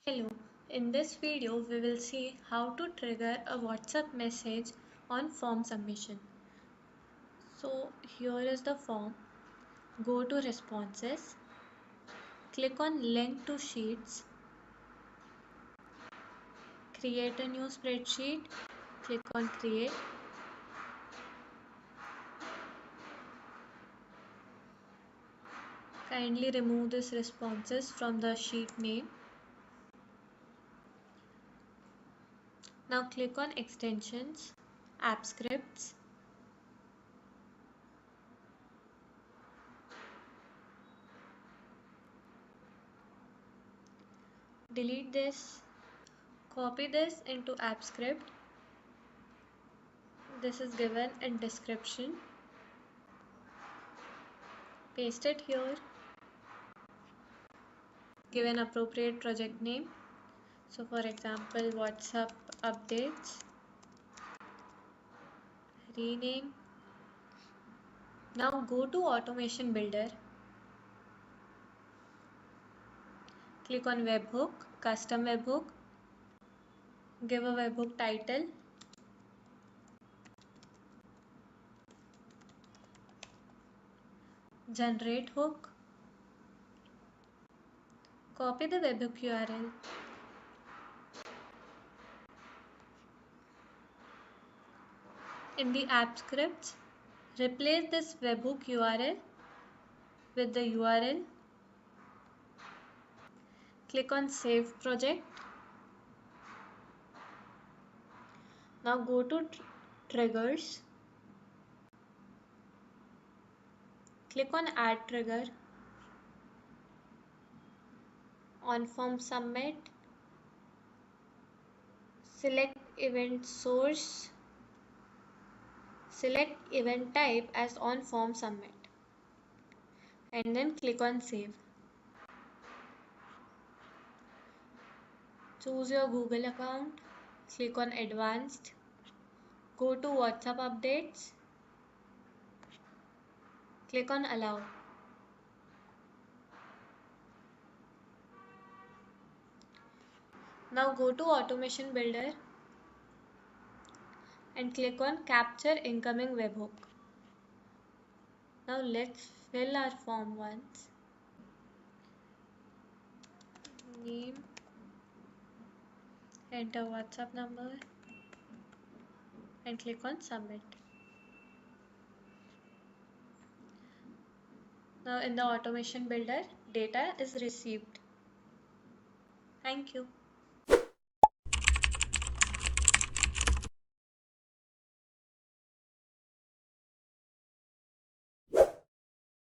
Hello, in this video we will see how to trigger a WhatsApp message on form submission. So here is the form. Go to responses, click on link to sheets, create a new spreadsheet, click on create. Kindly remove these responses from the sheet name. Now click on extensions, app scripts. Delete this, copy this into app script. This is given in description. Paste it here. Give an appropriate project name. So for example, WhatsApp updates. Rename. Now go to Automation Builder. Click on webhook, custom webhook. Give a webhook title. Generate hook. Copy the webhook URL. In the app scripts, replace this webhook URL with the URL. Click on Save Project. Now go to Triggers. Click on Add Trigger. On form submit. Select event source. Select event type as on form submit. And then click on save. Choose your Google account. Click on advanced. Go to WhatsApp updates. Click on allow. Now go to Automation Builder and click on capture incoming webhook. Now let's fill our form once. Name, enter WhatsApp number and click on submit. Now in the Automation Builder, data is received. Thank you.